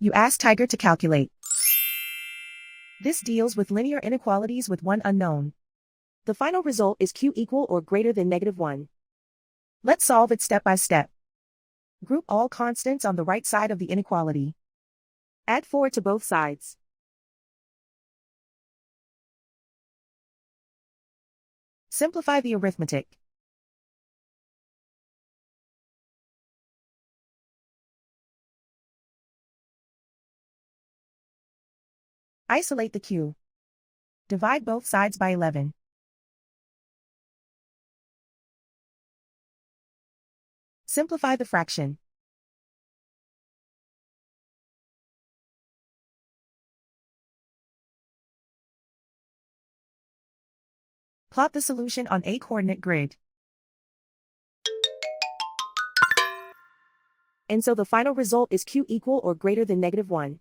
You ask Tiger to calculate. This deals with linear inequalities with one unknown. The final result is q equal or greater than -1. Let's solve it step by step. Group all constants on the right side of the inequality. Add 4 to both sides. Simplify the arithmetic. Isolate the q. Divide both sides by 11. Simplify the fraction. Plot the solution on a coordinate grid. And so the final result is q equal or greater than -1.